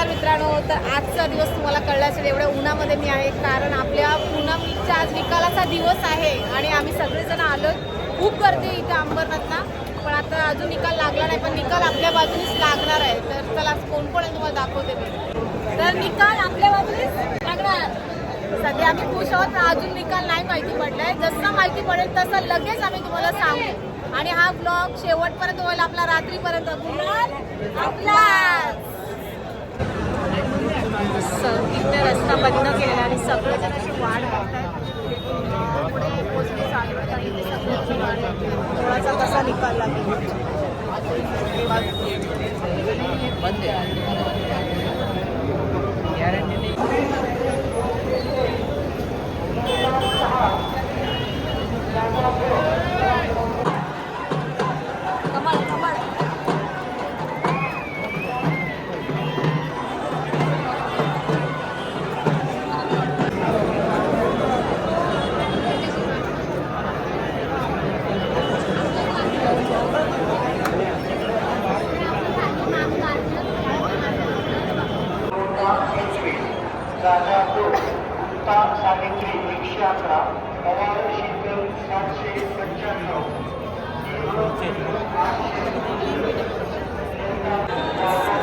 नमस्कार मित्रांनो. तर आजचा दिवस तुम्हाला कळला असेल एवढ्या उन्हामध्ये मी आहे, कारण आपल्या पूनमच्या आज निकालाचा दिवस आहे आणि आम्ही सगळेजण आलो. खूप गर्दी इथे अंबरनाथला, पण आता अजून निकाल लागला नाही, पण निकाल आपल्या बाजूनेच लागणार आहे. तर चला कोण कोण आहे तुम्हाला दाखवते मी. तर निकाल आपल्या बाजूनेच लागणार. सध्या आम्ही खुश आहोत, अजून निकाल नाही माहिती पडलाय. जसं माहिती पडेल तसं लगेच आम्ही तुम्हाला सांगू. आणि हा ब्लॉग शेवटपर्यंत होईल आपला, रात्रीपर्यंत. आपला इथे रस्ता बंद केलेला आणि सगळेजण अशी वाट बघतात. पुढे पोचणे चालू आहे आणि इथे सगळ्यांची वाट बघतात. थोडासा कसा निकाल लागेल.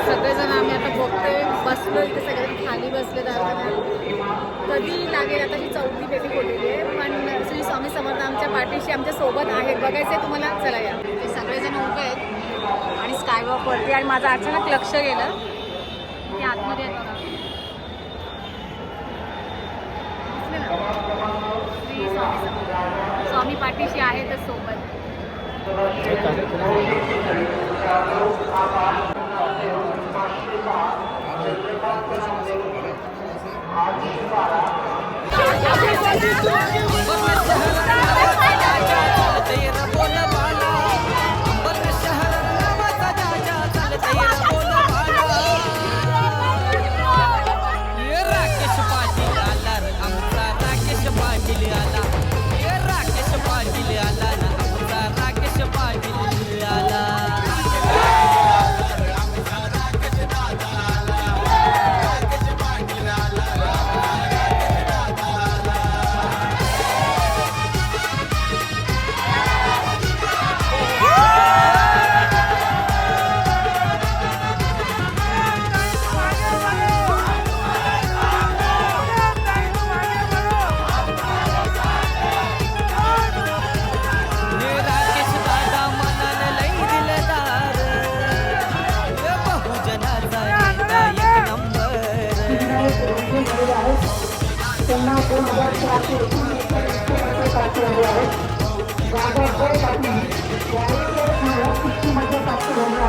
सगळेजण आम्ही आता बघतोय, बसलो इथे सगळेजण खाली बसले. कधी लागेल आता ही चौथी पेटी खोलेली आहे, पण श्री स्वामी समर्थ आमच्या पाठीशी आमच्या सोबत आहेत. बघायचंय तुम्हाला, चला या. ते सगळेजण उभे आहेत आणि स्कायवॉक वरती, आणि माझं अचानक लक्ष गेलं की आतमध्ये आहेत बघा. श्री स्वामी समर्थ, स्वामी पाठीशी आहेतच सोबत.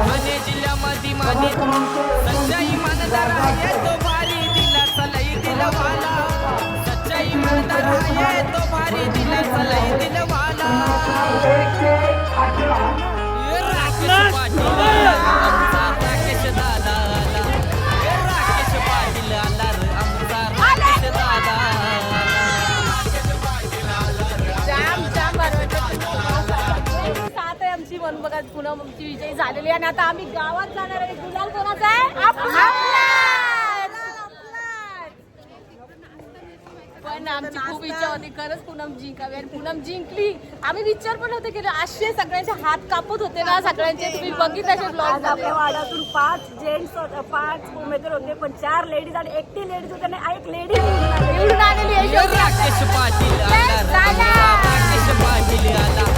माने जिल्ह्यामध्ये माने सच्चाई इमानदार आहे तो भारी दिलाचा लई दिलवाला. सच्चाई इमानदार आहे तो भारी दिलाचा लई दिलवाला. राकेश पाटील आमचा राकेश दादा आला. राकेश पाटील आला रे आमचा राकेश दादा. म्हणून बघा पूनम आमची विजयी झालेली आहे. आणि आता आम्ही गावात जाणार आहे. गुलाल कोणाचा आहे? आपला. पण आमची खूप इच्छा होती खरंच पूनम जिंकावी, आणि पूनम जिंकली. आम्ही विचार पण होते की असे सगळ्यांचे हात कापत होते ना सगळ्यांचे. तुम्ही बघितले असे ब्लॉग. आपल्या वाड्यातून 5 जेंट्स होते, 5 उमेदवार होते, पण 4 लेडीज आणि एकटी लेडीज होते आणि एक लेडी निवडून आलेली आहे. राकेश पाटील आला. राकेश पाटील आला.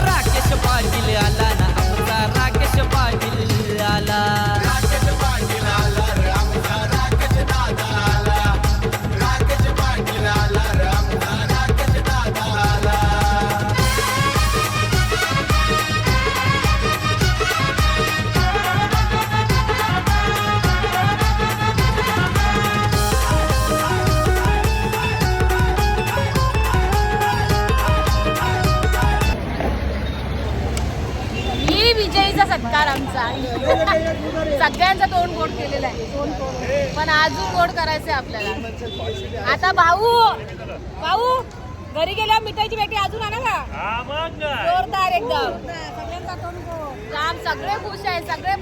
राकेश पाटील आला ना आमचा राकेश पाटील आला. राकेश पाटील आला रे आमचा राकेश दादा आला. राकेश पाटील आला रे आमचा राकेश दादा आला. विजयीचा सत्कार आमचा. सगळ्यांचा तोंड गोड केलेला आहे, पण अजून गोड करायचंय आपल्याला. आता भाऊ घरी गेल्या मिठाईची पेटी अजून आणा का? जोरदार एकदम. सगळ्यांचा तोंड गोड. जाम सगळे खुश आहे. सगळे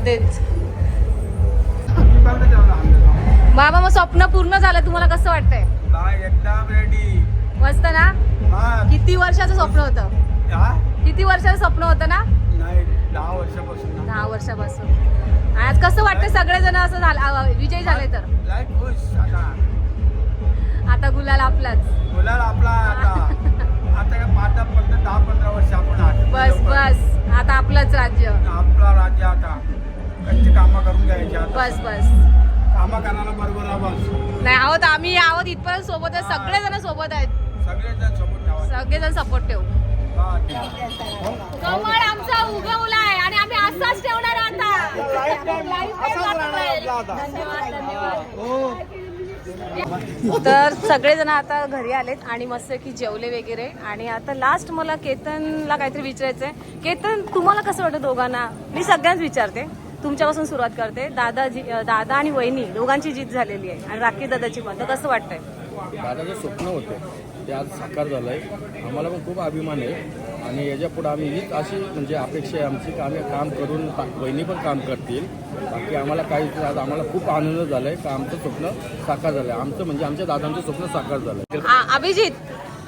तेच. बाबा मग स्वप्न पूर्ण झालं, तुम्हाला कसं वाटतंय? एकदम रेडी. मस्त ना? किती वर्षाचं स्वप्न होतं? किती वर्षाचं स्वप्न होतं ना? नाही 10 वर्षापासून. 10 वर्षापासून. आज कसं वाटतं सगळेजण असं झालं विजयी झाले तर? खुश आता गुलाल आपलाच. गुलाल आपला. आता 10-15 वर्ष आपण बस बस आता आपलंच राज्य. आपला राज्य आता त्यांची कामं करून घ्यायची. बस बस कामं करायला बरोबर बस. नाही आहोत, आम्ही आहोत इथपर्यंत सोबत आहेत, सगळेजण सोबत आहेत, सगळेजण सोबत ठेवा. सगळेजण सपोर्ट ठेवू. कमळ आमचा उगवला आहे आणि आम्ही असाच ठेवणार आता. तर सगळेजण आता घरी आलेत आणि मस्त की जेवले वगैरे. आणि आता लास्ट मला केतनला काहीतरी विचारायचंय. केतन, तुम्हाला कसं वाटतं दोघांना? मी सगळ्यांच विचारते, तुमच्यापासून सुरुवात करते. दादा आणि वहिनी दोघांची जीत झालेली आहे आणि राखी दादाची पण. तर कसं वाटतंय? दादाचं स्वप्न होतं ते आज साकार झालं आहे. आम्हाला पण खूप अभिमान आहे आणि याच्या पुढे आम्ही हीच अशी म्हणजे अपेक्षा आहे आमची की आम्ही काम करून वहिनी पण काम करतील. बाकी आम्हाला काही आज आम्हाला खूप आनंद झाला आहे का आमचं स्वप्न साकार झालं आहे. आमचं म्हणजे आमच्या दादांचं स्वप्न साकार झालं आहे.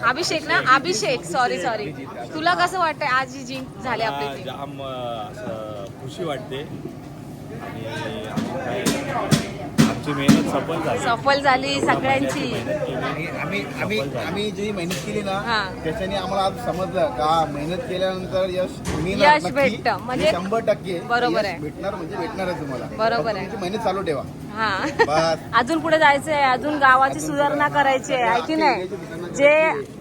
अभिषेक ना? अभिषेक सॉरी तुला कसं वाटतंय आज जी जीत झाली आपली? जाम असं खुशी वाटते आणि आमची मेहनत सफल झाली सगळ्यांची. आम्ही जी मेहनत केली हा. ना त्याच्याने आम्हाला आज समजलं का मेहनत केल्यानंतर यश भेटतं. म्हणजे 100% बरोबर यश आहे. भेटणार म्हणजे भेटणार आहे तुम्हाला. बरोबर फक्त आहे. तुमची मेहनत चालू ठेवा. हा बस. अजून पुढे जायचंय, अजून गावाची सुधारणा करायची आहे की नाही? जे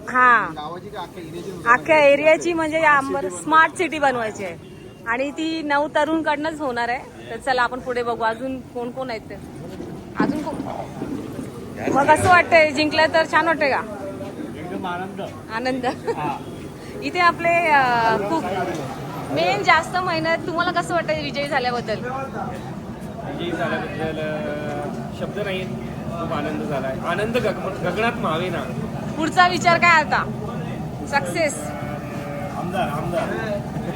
हा गावाची का अख्ख्या एरियाची अख्ख्या एरियाची म्हणजे अंबर स्मार्ट सिटी बनवायची आहे आणि ती 9 तरुणकडनंच होणार आहे. तर चला आपण पुढे बघू अजून कोण कोण आहेत ते. अजून कोण? मग कसं वाटतंय जिंकलं तर? छान वाटतंय का? आनंद. इथे आपले खूप मेन जास्त मेहनत. तुम्हाला कसं वाटतंय विजयी झाल्याबद्दल? विजयी झाल्याबद्दल शब्द नाही. खूप आनंद झालाय. आनंद गगनात मावे ना. पुढचा विचार काय आता? सक्सेस आमदार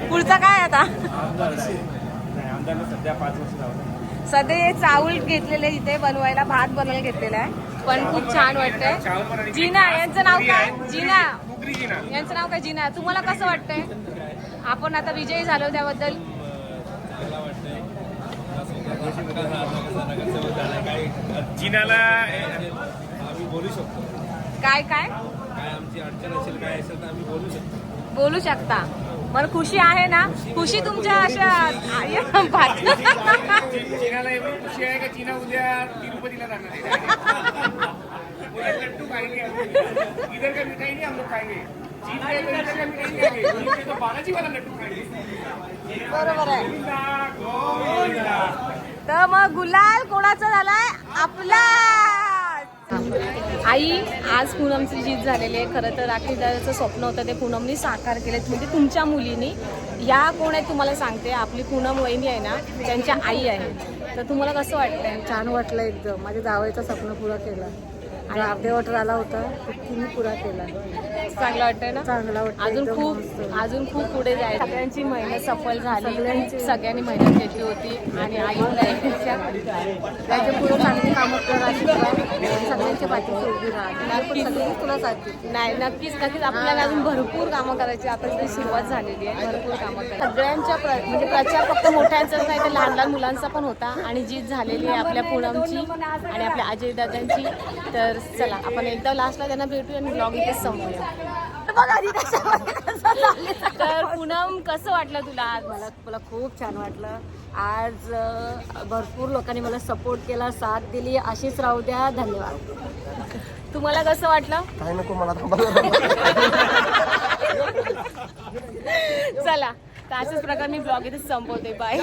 पुढचा काय आता? आमदारला सध्या 5 वर्ष झालं. सध्या हे चावल घेतलेले इथे बनवायला, भात बनवायला घेतलेला आहे. पण खूप छान वाटतंय. जीना यांचं नाव काय? जीना यांचं नाव काय? जीना. तुम्हाला कसं वाटतंय आपण आता विजयी झालो त्याबद्दल? जिनाला आम्ही बोलू शकतो. काय काय काय आमची अडचण असेल काय असेल तर आम्ही बोलू शकतो. बोलू शकता. मला खुशी आहे ना? खुशी तुमच्या अशा जिनाला एवढी खुशी आहे का जिना उद्या तिरुपतीला जाणार आहे. उद्या लड्डू खाएंगे. इधर का मिठाई नहीं हम लोग खाएंगे. जीत गए तो इधर का मिठाई नहीं खाएंगे. जीत गए तो बालाजी वाला लड्डू खाएंगे. बरोबर आहे. गोविंदा. तर मग गुलाल कोणाचा झालाय? आपला. आई, आज पूनमची जीत झालेली आहे. खरं तर राखी दादाचं स्वप्न होतं ते पूनमनी साकार केलेत, म्हणजे तुमच्या मुलीनी. या कोण आहेत तुम्हाला सांगते. आपली पूनम वहिनी आहे ना, त्यांच्या आई आहे. तर तुम्हाला कसं वाटतंय? छान वाटलं एकदम. माझ्या जावयाचं स्वप्न पुरा केलं आणि अर्धवट राहिला होता तिने पुरा केला. चांगलं वाटतंय ना? चांगला वाटतं. अजून खूप पुढे जायचं. सगळ्यांची मेहनत सफल झाली. सगळ्यांनी मेहनत घेतली होती आणि आईला एक इच्छा त्याच्या पुढे चांगली कामं करा, सगळ्यांच्या पाठीशी उभी राहा. सगळ्यांनी तुला साथ देते. नाही, नक्कीच आपल्याला अजून भरपूर कामं करायची. आता तरी सुरुवात झालेली आहे. भरपूर कामं करायची. सगळ्यांच्या म्हणजे प्रचार फक्त मोठ्यांचाच नाही तर लहान लहान मुलांचा पण होता आणि जीत झालेली आहे आपल्या पूनमची आणि आपल्या अजय दादांची. तर चला आपण एकदा लास्टला त्यांना भेटूया आणि ब्लॉग इथेच संपूया. तर पूनम, कसं वाटलं तुला आज? मला खूप छान वाटलं. आज भरपूर लोकांनी मला सपोर्ट केला, साथ दिली. अशीच राहू द्या. धन्यवाद. तुम्हाला कसं वाटलं? काय नको मला चला, तर अशाच प्रकारे मी ब्लॉग इथेच संपवते. बाय.